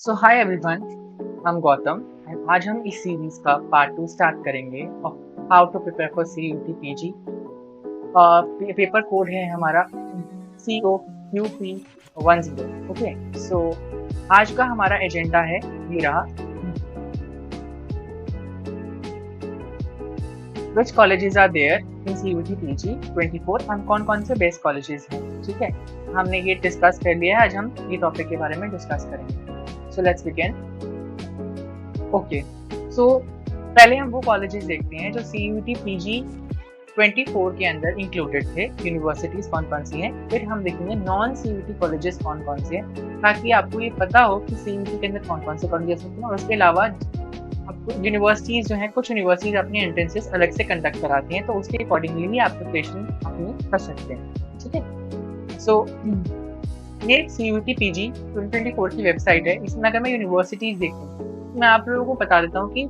सो hi everyone, हम Gautam and आज हम इस सीरीज का पार्ट 2 स्टार्ट करेंगे of how to prepare for CUET PG. Paper code है हमारा COQP10। ओके, सो आज का हमारा एजेंडा है ये रहा। विच colleges are there in CUT PG 24 हम कौन कौन से बेस्ट कॉलेजेस हैं। ठीक है, हमने ये डिस्कस कर लिया है, आज हम ये टॉपिक के बारे में डिस्कस करेंगे। So let's begin. ओके, सो पहले हम वो कॉलेजेस देखते हैं जो CUET PG 24 के अंदर इंक्लूडेड थे। यूनिवर्सिटीज कौन कौन सी हैं, फिर हम देखेंगे नॉन CUET कॉलेजेस कौन कौन से हैं, ताकि आपको ये पता हो कि CUET के अंदर कौन कौन से कॉलेजेस होते हैं। और उसके अलावा आपको यूनिवर्सिटीज जो हैं, कुछ यूनिवर्सिटीज अपनी एंट्रेंसेस अलग से कंडक्ट कराती हैं, तो उसके अकॉर्डिंगली भी आप प्रिपरेशन अपनी कर सकते हैं। ठीक है, सो ये CUET PG 2024 की वेबसाइट है। इसमें अगर मैं यूनिवर्सिटीज देखूँ, मैं आप लोगों को बता देता हूँ कि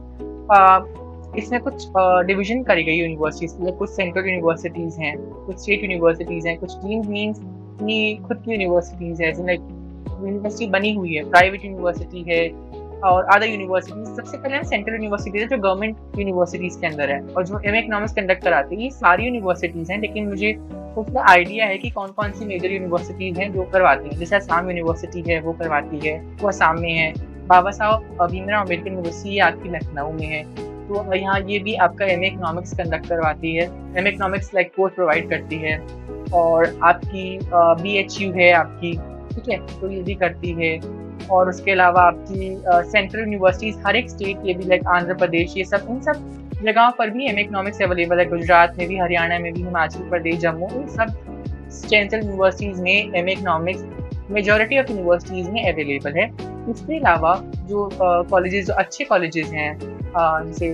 इसमें कुछ डिवीजन करी गई यूनिवर्सिटीज में। कुछ सेंट्रल यूनिवर्सिटीज हैं, कुछ स्टेट यूनिवर्सिटीज हैं, कुछ डीम्ड मींस की खुद की यूनिवर्सिटीज है, लाइक यूनिवर्सिटी बनी हुई है, प्राइवेट यूनिवर्सिटी है और अदर यूनिवर्सिटीज। सबसे पहले हम सेंट्रल यूनिवर्सिटीज है जो गवर्नमेंट यूनिवर्सिटीज के अंदर है और जो एमए इकोनॉमिक्स कंडक्ट कराती है। ये सारी यूनिवर्सिटीज हैं, लेकिन मुझे उसका आइडिया है कि कौन कौन सी मेजर यूनिवर्सिटीज हैं जो करवाती हैं। जैसे असम यूनिवर्सिटी है, वो करवाती है, वो असम में है। बाबा साहब भीमराव अम्बेडकर यूनिवर्सिटी आपकी लखनऊ में है। तो यहाँ ये भी आपका एमए इकोनॉमिक्स कंडक्ट करवाती है, MA economics like course provide करती है। और आपकी BHU है आपकी, ठीक है, तो ये भी करती है। और उसके अलावा आपकी सेंट्रल यूनिवर्सिटीज हर एक स्टेट, ये भी लाइक आंध्र प्रदेश, ये सब इन सब जगहों पर भी एमए इकोनॉमिक्स अवेलेबल है। गुजरात में भी, हरियाणा में भी, हिमाचल प्रदेश, जम्मू, इन सब सेंट्रल यूनिवर्सिटीज में MA economics majority of universities में अवेलेबल है। इसके अलावा जो कॉलेजेस, जो अच्छे कॉलेजेस हैं, जैसे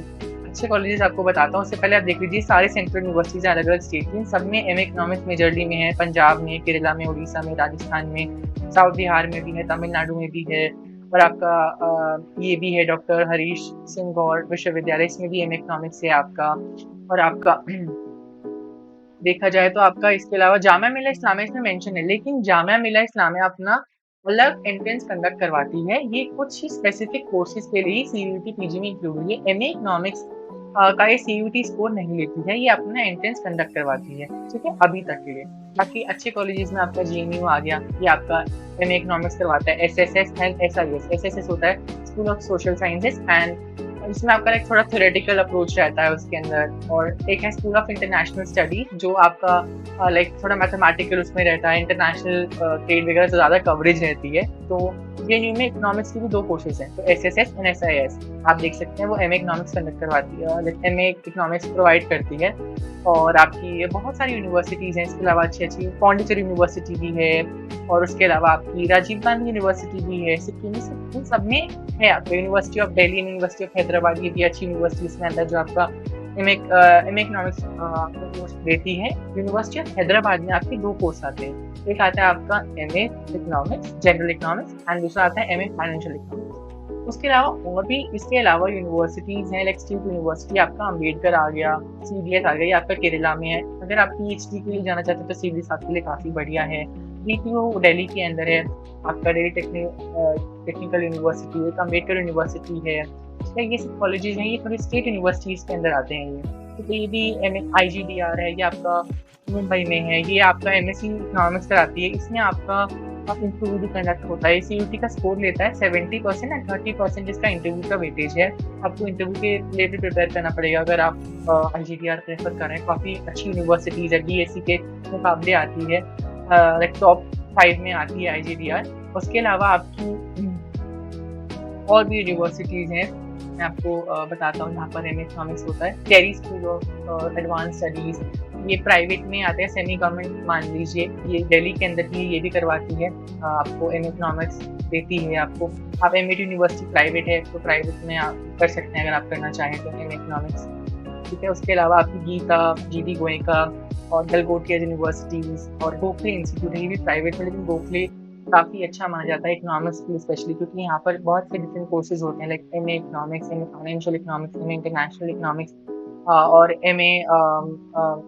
अच्छे कॉलेजेस आपको बताता हूँ। उससे पहले आप देख लीजिए, सारे सेंट्रल यूनिवर्सिटीज अलग अलग स्टेट की, सब में एमए इकोनॉमिक्स मेजरली में है। पंजाब में, केरला में, उड़ीसा में, राजस्थान में, साउथ बिहार में भी है, तमिलनाडु में भी है। और आपका ये भी है डॉक्टर हरीश सिंह गौड़ विश्वविद्यालय, इसमें भी एमए इकोनॉमिक्स है आपका। और आपका देखा जाए तो आपका इसके अलावा जामिया मिलिया इस्लामिया इसमें मेंशन है, लेकिन जामिया मिलिया इस्लामिया अपना अलग एंट्रेंस कंडक्ट करवाती है। ये कुछ ही स्पेसिफिक कोर्सेज के लिए CUET PG में इंक्लूड हुई है। एमए इकोनॉमिक्स का ये CUET स्कोर नहीं लेती है, ये अपना एंट्रेंस कंडक्ट करवाती है। ठीक है, अभी तक के लिए। बाकी अच्छे कॉलेजेस में आपका JNU आ गया, ये आपका एमए इकोनॉमिक्स करवाता है। SSS एंड SIS, SSS होता है school of social sciences, and इसमें आपका एक थोड़ा थ्योरेटिकल अप्रोच रहता है उसके अंदर। और एक है स्कूल ऑफ इंटरनेशनल स्टडी, जो आपका लाइक थोड़ा मैथमेटिकल उसमें रहता है। इंटरनेशनल ट्रेड वगैरह से ज़्यादा कवरेज रहती है। तो JNU में इकोनॉमिक्स की भी दो कोर्सेज हैं, तो SSS एंड SIS आप देख सकते हैं। वो एमए इकोनॉमिक्स कंडक्ट करवाती है, एमए इकोनॉमिक्स प्रोवाइड करती है। और आपकी बहुत सारी यूनिवर्सिटीज़ हैं। इसके अलावा अच्छी अच्छी पौंडीचेरी यूनिवर्सिटी भी है, और उसके अलावा आपकी राजीव गांधी यूनिवर्सिटी भी है सिक्किम में। इन सब में है आपका university of Delhi, university of Hyderabad, ये भी अच्छी यूनिवर्सिटीज में अंदर जो आपका एमए इकोनॉमिक्स कोर्स देती है। यूनिवर्सिटी ऑफ हैदराबाद में आपके दो कोर्स आते हैं, एक आता है आपका MA economics general economics, and दूसरा आता है एमए फाइनेंशियल इकोनॉमिक्स। उसके अलावा और भी इसके अलावा यूनिवर्सिटीज हैं, लाइक स्टेट यूनिवर्सिटी आपका अम्बेडकर आ गया, CDS आ गया, ये आपका केरला में है। अगर आप PhD के लिए जाना चाहते हैं तो CDS आपके लिए काफ़ी बढ़िया है। DTU दिल्ली के अंदर है आपका, दिल्ली टेक्निकल यूनिवर्सिटी, एक अम्बेडकर यूनिवर्सिटी है। ये सब कॉलेजेस हैं, ये थोड़ी स्टेट यूनिवर्सिटीज के अंदर आते हैं। ये तो ये भी IGDR है, ये आपका मुंबई में है। ये आपका MSc इकोनॉमिक्स कराती है। इसमें आपका इंटरव्यू भी कंडक्ट होता है। CUET का स्कोर लेता है 70% एंड 30% इसका इंटरव्यू का वेटेज है। आपको इंटरव्यू के लिए भी प्रिपेयर करना पड़ेगा अगर आप IGDR प्रेफर कर रहे हैं। काफ़ी अच्छी यूनिवर्सिटीज़ है, BSc के मुकाबले आती है, लाइक टॉप 5 में आती है IGDR। उसके अलावा आपकी और भी यूनिवर्सिटीज़ हैं, मैं आपको बताता हूँ जहाँ पर एमए इकोनॉमिक्स होता है। टेरी स्कूल ऑफ एडवांस स्टडीज़, ये प्राइवेट में आते हैं, सेमी गवर्नमेंट मान लीजिए। ये दिल्ली के अंदर ही ये भी करवाती है, आपको एमए इकोनॉमिक्स देती है। आपको आप एमए यूनिवर्सिटी प्राइवेट है तो प्राइवेट में आप कर सकते हैं अगर आप करना चाहें तो एमए इकोनॉमिक्स। ठीक है, उसके अलावा आपकी गीता, GD गोयनका और गलगोटिया यूनिवर्सिटीज़ और गोखले इंस्टीट्यूट है, ये भी प्राइवेट में, लेकिन गोखले काफ़ी अच्छा माना जाता है इकोनॉमिक्स के लिए स्पेशली, क्योंकि यहाँ पर बहुत से डिफरेंट कोर्सेज होते हैं, like MA economics, MA financial economics, MA international economics. और एमए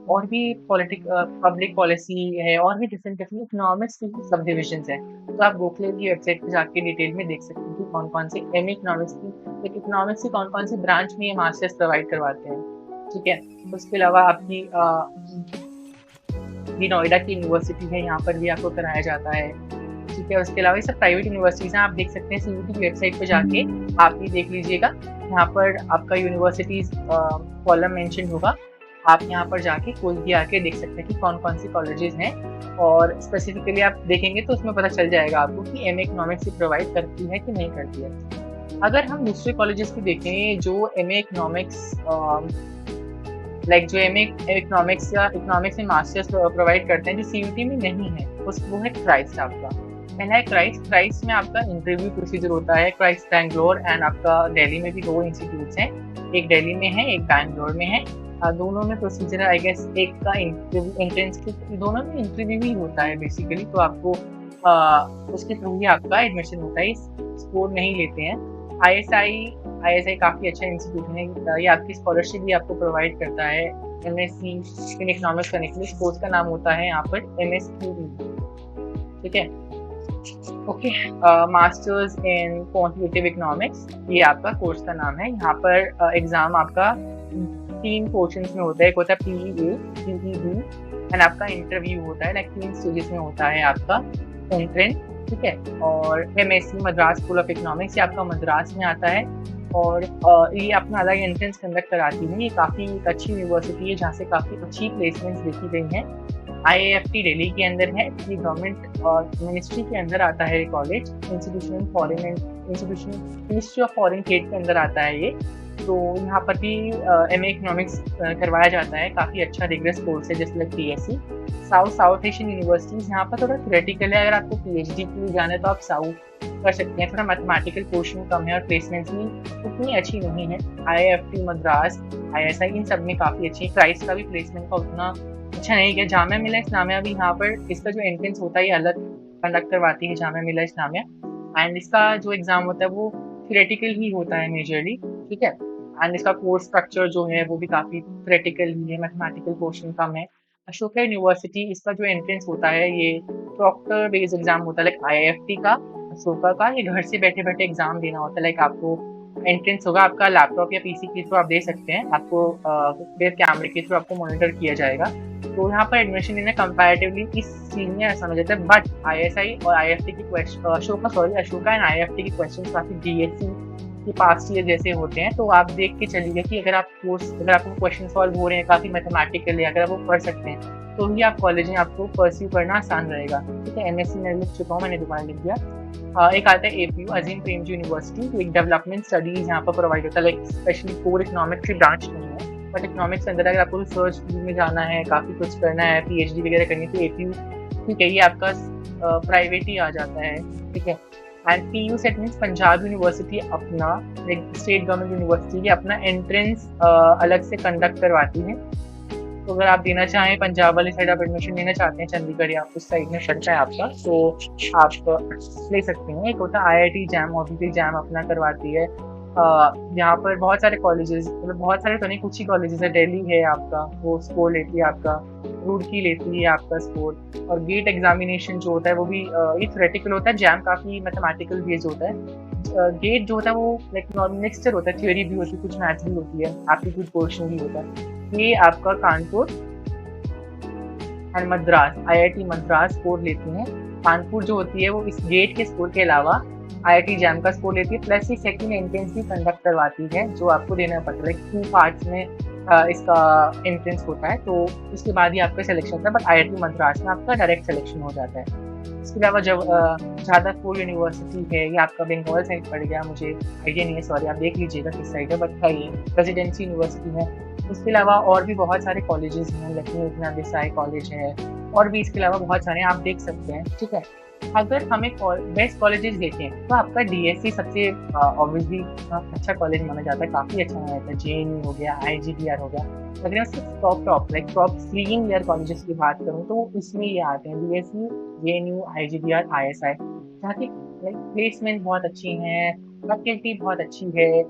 और भी पब्लिक पॉलिसी है और भी डिफरेंट डिफरेंट इकोनॉमिक्स की सब डिविजन्स हैं। तो आप गोखले की वेबसाइट पे जाके डिटेल में देख सकते हैं कि कौन-कौन से एमए इकोनॉमिक्स की कौन-कौन सी ब्रांच में ये मास्टर्स प्रोवाइड करवाते हैं, ठीक है? उसके अलावा आपकी ये नोएडा की यूनिवर्सिटी है, यहाँ पर भी आपको कराया जाता है, ठीक है? उसके अलावा ये सब प्राइवेट यूनिवर्सिटीज़ हैं, आप देख सकते हैं सीयूटी की वेबसाइट पे जाके आप ये देख लीजिएगा। यहाँ पर आपका यूनिवर्सिटीज़ कॉलम मेंशन होगा। आप यहाँ पर जाके खोल के आके देख सकते हैं कि कौन-कौन सी कॉलेजेस हैं और स्पेसिफिकली आप देखेंगे तो उसमें पता चल जाएगा आपको कि एमए इकोनॉमिक्स ही प्रोवाइड करती है कि नहीं करती है। अगर हम दूसरे कॉलेजेस की देखें जो एमए इकोनॉमिक्स जो एमए इकोनॉमिक्स या इकोनॉमिक्स में मास्टर्स प्रोवाइड करते हैं जो सीयूटी में नहीं है, वो है क्राइस्ट आपका। पहला है क्राइस्ट में आपका इंटरव्यू प्रोसीजर होता है। क्राइस्ट बैंगलोर एंड आपका दिल्ली में भी 2 इंस्टीट्यूट्स हैं, एक दिल्ली में है, एक बैंगलोर में है। दोनों में प्रोसीजर आई गेस एक का एंट्रेंस दोनों में इंटरव्यू ही होता है बेसिकली, तो आपको उसके थ्रू ही आपका एडमिशन होता है, स्कोर नहीं लेते हैं। आईएसआई काफ़ी अच्छा इंस्टीट्यूट है, ये आपकी स्कॉलरशिप भी आपको प्रोवाइड करता है एमएससी इन इकोनॉमिक्स करने के लिए। कोर्स का नाम होता है यहाँ पर एमएसक्यूई, ठीक है? Okay, masters in quantitative economics ये आपका कोर्स का नाम है। यहाँ पर एग्जाम आपका 3 पोर्शंस में होता है। एक होता है पीईए, पीईबी एंड आपका इंटरव्यू होता है, लाइक 3 स्टेजेस में होता है आपका एंट्रेंस, ठीक है? और MSc Madras school of economics ये आपका मद्रास में आता है और ये अपना अलग एंट्रेंस कंडक्ट कराती है। ये काफ़ी अच्छी यूनिवर्सिटी है जहाँ से काफ़ी अच्छी प्लेसमेंट्स देखी गई हैं। आईआईएफटी दिल्ली के अंदर है, ये गवर्नमेंट और मिनिस्ट्री के अंदर आता है ये college. Ministry of foreign trade के अंदर आता है ये। तो यहाँ पर भी एमए इकोनॉमिक्स करवाया जाता है, काफ़ी अच्छा रिगरस कोर्स है जैसे like PSC. South Asian universities यहाँ पर थोड़ा थ्योरेटिकल है, अगर आपको पीएचडी के लिए जाना है तो आप साउथ कर सकते हैं। थोड़ा मैथमेटिकल पोर्शन कम है और प्लेसमेंट्स भी उतनी अच्छी नहीं है। आईआईएफटी मद्रास, आईएसआई इन सब में काफ़ी अच्छी है। क्राइस्ट का भी प्लेसमेंट का उतना अच्छा नहीं है। जामिया मिलिया इस्लामिया भी यहाँ पर इसका जो एंट्रेंस होता है ये अलग कंडक्ट करवाती है जामिया मिलिया इस्लामिया, एंड इसका जो एग्ज़ाम होता है वो थ्योरेटिकल ही होता है मेजरली, ठीक है? एंड इसका कोर्स स्ट्रक्चर जो है वो भी काफ़ी थ्योरेटिकल ही है, मैथमेटिकल पोर्शन कम है। अशोका यूनिवर्सिटी इसका जो एंट्रेंस होता है ये प्रॉक्टर बेस्ड एग्ज़ाम होता है, लाइक आईआईएफटी का, अशोका का ये घर से बैठे-बैठे एग्ज़ाम देना होता है। लाइक आपको एंट्रेंस होगा आपका लैपटॉप या पीसी के थ्रू आप दे सकते हैं, आपको वेब कैमरे के थ्रू आपको मॉनिटर किया जाएगा। तो यहाँ पर एडमिशन लेना कंपैरेटिवली इस चीज़ में आसान हो जाता है। बट आईएसआई और आईएफटी की अशोका एंड आईएफटी के क्वेश्चन काफ़ी डीएससी के पास्ट ईयर जैसे होते हैं। तो आप देख के चलिए कि अगर आपको क्वेश्चन सॉल्व हो रहे हैं काफ़ी मैथमेटिकली, अगर आप वो पढ़ सकते हैं तो ही आप कॉलेज में आपको परस्यू करना आसान रहेगा, ठीक है? एमएससी मैं लिख चुका हूँ, मैंने दोबारा लिख दिया। एक आता है एपीयू, अजीम प्रेमजी यूनिवर्सिटी, एक डेवलपमेंट स्टडीज यहाँ पर प्रोवाइड होता है, लाइक स्पेशली कोर इकोनॉमिक्स की ब्रांच नहीं है, बट इकोनॉमिक्स के अंदर अगर आपको रिसर्च फील्ड में जाना है, काफ़ी कुछ करना है, पीएचडी वगैरह करनी है तो एपीयू, ठीक है, ये आपका प्राइवेट ही आ जाता है, ठीक है? And PU CET means Punjab university अपना, लाइक स्टेट गवर्नमेंट यूनिवर्सिटी ये अपना एंट्रेंस अलग से कंडक्ट करवाती है। तो अगर आप देना चाहें पंजाब वाली साइड आप एडमिशन लेना चाहते हैं, चंडीगढ़ या उस साइड में पड़ता है आपका, तो आप ले सकते हैं। एक होता है आईआईटी जैम, ऑब्वियसली जैम अपना करवाती है। यहाँ पर बहुत सारे कॉलेजेस, मतलब बहुत सारे तो नहीं, कुछ ही कॉलेजेस है। दिल्ली है आपका, वो स्कोर लेती है आपका, रुड़की लेती है आपका स्कोर। और गेट एग्जामिनेशन जो होता है वो भी ये थ्योरेटिकल होता है, जैम काफ़ी मैथमेटिकल बेस्ड होता है। गेट जो होता है वो लाइक मिक्सचर होता है, थ्योरी भी होती है, कुछ मैथ्स भी होती है, एप्टीट्यूड पोर्शन भी होता है। ये आपका Kanpur and Madras, IIT Madras score लेती हैं। कानपुर जो होती है वो इस गेट के स्कोर के अलावा आईआईटी जैम का स्कोर लेती है, प्लस ये सेकंड एंट्रेंस भी कंडक्ट करवाती है जो आपको देना पड़ता है। 2 पार्ट्स में इसका एंट्रेंस होता है, तो उसके बाद ही आपका सिलेक्शन होता है। बट आईआईटी मद्रास में आपका डायरेक्ट सिलेक्शन हो जाता है। इसके अलावा जब जादवपुर यूनिवर्सिटी है, ये आपका बंगाल साइड पड़ गया, मुझे आइडिया नहीं है, सॉरी, आप देख लीजिएगा किस साइड है, बट है ये प्रेसिडेंसी यूनिवर्सिटी है। उसके अलावा और भी बहुत सारे कॉलेजेस हैं, लखनऊ इतना देसाई कॉलेज है, और भी इसके अलावा बहुत सारे आप देख सकते हैं, ठीक है? अगर हमें बेस्ट कॉलेजेस देखें तो आपका डीएससी सबसे ऑब्वियसली अच्छा कॉलेज माना जाता है, काफ़ी अच्छा माना जाता है। जेएनयू हो गया, आईजीडीआर हो गया। अगर मैं उसके टॉप 3 ईयर कॉलेजेस की बात करूँ तो इसमें ये आते हैं डीएससी, जेएनयू, आईजीडीआर, आईएसआई, जहाँ की लाइक प्लेसमेंट बहुत अच्छी हैं, फैकल्टी बहुत अच्छी है,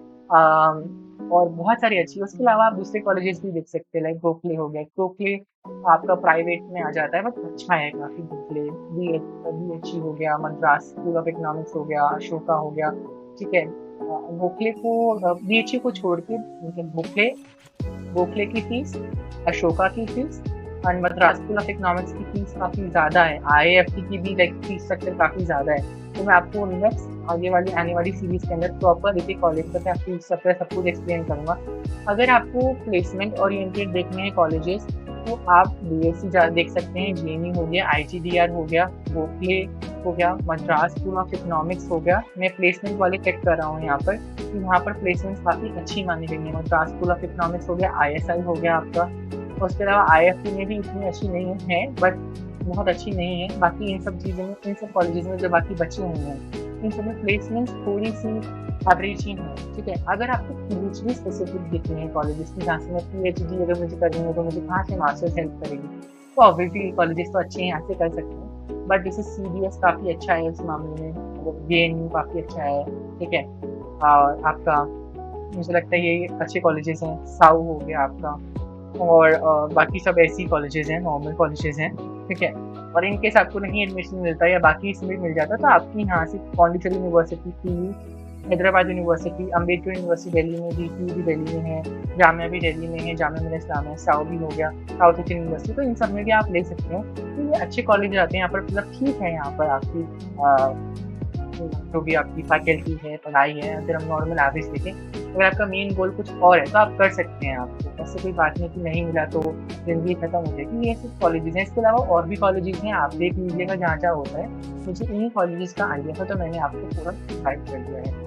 और बहुत सारी अच्छी। उसके अलावा आप दूसरे कॉलेजेस भी देख सकते हैं, लाइक गोखले हो गया। गोखले आपका प्राइवेट में आ जाता है बट अच्छा है काफ़ी। गोखले बीएचयू हो गया, मद्रास स्कूल ऑफ इकोनॉमिक्स हो गया, अशोका हो गया, ठीक है। गोखले को बीएचयू को छोड़ के मतलब गोखले गोखले की फीस, अशोका की फीस और मद्रास स्कूल ऑफ इकोनॉमिक्स की फीस काफ़ी ज़्यादा है। आईआईएफटी की भी लाइक फीस स्ट्रक्चर काफ़ी ज़्यादा है। तो मैं आपको नेक्स्ट आगे वाली आने वाली सीरीज के अंदर प्रॉपर एक एक कॉलेज का फीस स्ट्रक्चर सब कुछ एक्सप्लेन करूँगा। अगर आपको प्लेसमेंट ओरिएंटेड देखने हैं कॉलेजेस, तो आप बीएससी देख सकते हैं, जेएनयू हो गया, आईजीडीआर हो गया, गोखले हो गया, मद्रास स्कूल ऑफ इकोनॉमिक्स हो गया। मैं प्लेसमेंट वाले चेक कर रहा हूँ यहाँ पर, कि यहाँ पर प्लेसमेंट्स काफ़ी अच्छी मानी गई है। मद्रास स्कूल ऑफ इकोनॉमिक्स हो गया, आईएसआई हो गया आपका। उसके अलावा आईएफटी में भी इतनी अच्छी नहीं है, बट बहुत अच्छी नहीं है। बाकी इन सब चीज़ों में, इन सब कॉलेजेस में जो बाकी बचे हुए हैं, इन सब में प्लेसमेंट्स थोड़ी सी एवरेज ही है, ठीक है। अगर आपको पीएचडी स्पेसिफिक देखनी है कॉलेजेस की, जहाँ से मैं पीएचडी अगर मुझे करनी है तो मुझे कहाँ से मास्टर्स हेल्प करेगी, तो ऑब्वियसली कॉलेजेस तो अच्छे हैं, यहाँ से कर सकते हैं। बट जैसे सीबीएस काफ़ी अच्छा है इस मामले में, मतलब जेएनयू काफ़ी अच्छा है, ठीक है। और आपका मुझे लगता है ये अच्छे कॉलेजेस हैं। साउ हो गया आपका, और बाकी सब ऐसी कॉलेजेस हैं, नॉर्मल कॉलेजेस हैं, ठीक है। और इनकेस आपको नहीं एडमिशन मिलता या बाकी इसमें मिल जाता, तो आपकी यहाँ से Pondicherry university, PU, Hyderabad university, Ambedkar university Delhi में, डीपीयू भी दिल्ली में है, जामिया भी दिल्ली में है, जामिया मिल्लिया इस्लामिया, साउ भी हो गया, साउथ ईस्टर्न यूनिवर्सिटी, तो इन सब में भी आप ले सकते हो। तो ये अच्छे कॉलेज आते हैं यहाँ पर, मतलब ठीक है यहाँ पर आपकी जो भी आपकी फैकल्टी है, पढ़ाई है। अगर हम नॉर्मल एवरेज देखें, अगर आपका मेन गोल कुछ और है तो आप कर सकते हैं। आपको ऐसे कोई बात नहीं कि नहीं मिला तो ज़िंदगी खत्म हो जाएगी। ये सिर्फ कॉलेजेस हैं, इसके अलावा और भी कॉलेजेस हैं, आप देख लीजिएगा जहाँ-जहाँ होता है। मुझे इन्हीं कॉलेजेस का आइडिया था, तो मैंने आपको पूरा गाइड कर दिया है।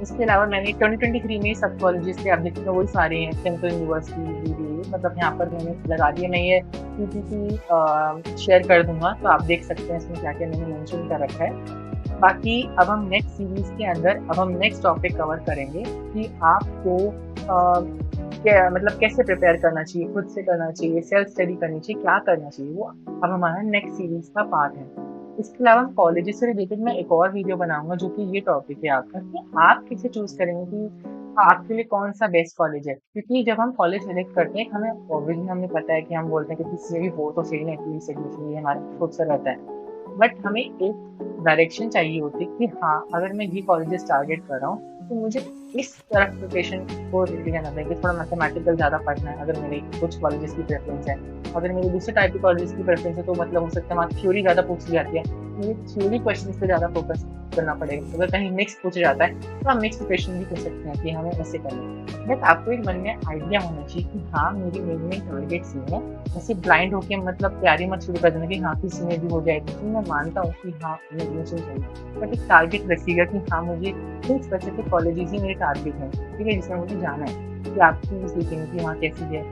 इसके अलावा मैंने 2023 में सब कॉलेजेस थे, आप देखिए वही सारे हैं, सेंट्रल यूनिवर्सिटी, बीबीए, मतलब यहाँ पर मैंने लगा दिया। मैं ये पीपीटी शेयर कर दूँगा, तो आप देख सकते हैं इसमें क्या-क्या मैंने मेंशन कर रखा है। बाकी अब हम नेक्स्ट सीरीज़ के अंदर अब हम नेक्स्ट टॉपिक कवर करेंगे कि आपको क्या मतलब कैसे प्रिपेयर करना चाहिए, खुद से करना चाहिए, सेल्फ स्टडी करनी चाहिए, क्या करना चाहिए, वो अब हमारा नेक्स्ट सीरीज़ का पार्ट है। इसके अलावा कॉलेजेस से रिलेटेड मैं एक और वीडियो बनाऊँगा, जो कि ये टॉपिक है आपका, कि आप कैसे चूज़ करेंगे कि आपके लिए कौन-सा बेस्ट कॉलेज है। क्योंकि जब हम कॉलेज सेलेक्ट करते हैं, हमें ऑब्वियसली हमें पता है कि हम बोलते हैं कि किसी में भी हो तो सही, नहीं एटलीस्ट एडमिशन ये हमारा खुद से रहता है। बट हमें एक डायरेक्शन चाहिए होती है कि हाँ, अगर मैं ये कॉलेजेस टारगेट कर रहा हूँ, तो मुझे इस तरफ प्रिपरेशन को रेडी रहना चाहिए। थोड़ा मैथमेटिकल ज़्यादा पढ़ना है, अगर मेरी कुछ कॉलेजेस की प्रेफरेंस है। अगर मेरी दूसरे टाइप के कॉलेजेस की प्रेफरेंस है, तो मतलब हो सकता है वहाँ थ्योरी ज़्यादा पूछी जाती है, मुझे थ्योरी क्वेश्चंस पे ज़्यादा फोकस करना पड़ेगा। अगर कहीं मिक्स पूछा जाता है, तो हम मिक्स प्रिपरेशन भी कर सकते हैं कि हमें ऐसे करना है। बट आपको एक मन में आइडिया होना चाहिए कि हाँ, मेरी मेन टारगेट्स ये हैं। ऐसे ब्लाइंड होके मतलब तैयारी मत शुरू कर देना कि हाँ, किसी में भी हो जाएगी। तो मैं मानता हूँ कि हाँ, हमें एडमिशन चाहिए, बट एक टारगेट रखिएगा कि हाँ, मुझे इन स्पेसिफिक कॉलेजेस ही मेरे टारगेट हैं, ठीक है, जिसमें मुझे जाना है। कि आप चीज़ देखेंगे कि वहाँ कैसी है,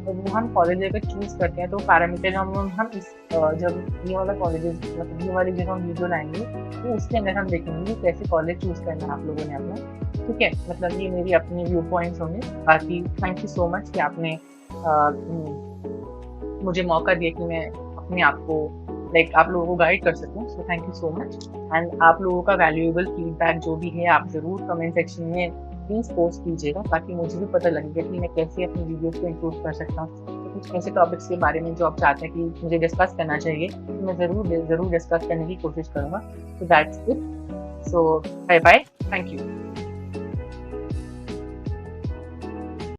तो वो हम कॉलेज अगर चूज़ करते हैं, तो पैरामीटर हम इस जब ये वाला कॉलेजेस मतलब ये वाली जगह हम वीडियो लाएँगे, तो उसके अंदर हम देखेंगे कि कैसे कॉलेज चूज़ करना है आप लोगों ने अपना, ठीक है। मतलब ये मेरी अपनी व्यू पॉइंट्स होंगे। बाकी थैंक यू सो मच कि आपने मुझे मौका दिया कि मैं अपने आप को लाइक आप लोगों को गाइड कर सकूँ। So thank you so much. And आप लोगों का वैल्यूएबल फीडबैक जो भी है, आप ज़रूर कमेंट सेक्शन में प्लीज़ पोस्ट कीजिएगा, ताकि मुझे भी पता लगेगा कि मैं कैसे अपनी वीडियोज़ को इम्प्रूव कर सकता हूँ। तो कुछ ऐसे टॉपिक्स के बारे में जो आप चाहते हैं कि मुझे डिस्कस करना चाहिए, तो मैं ज़रूर डिस्कस करने की कोशिश करूँगा। So that's it. So bye bye, thank you.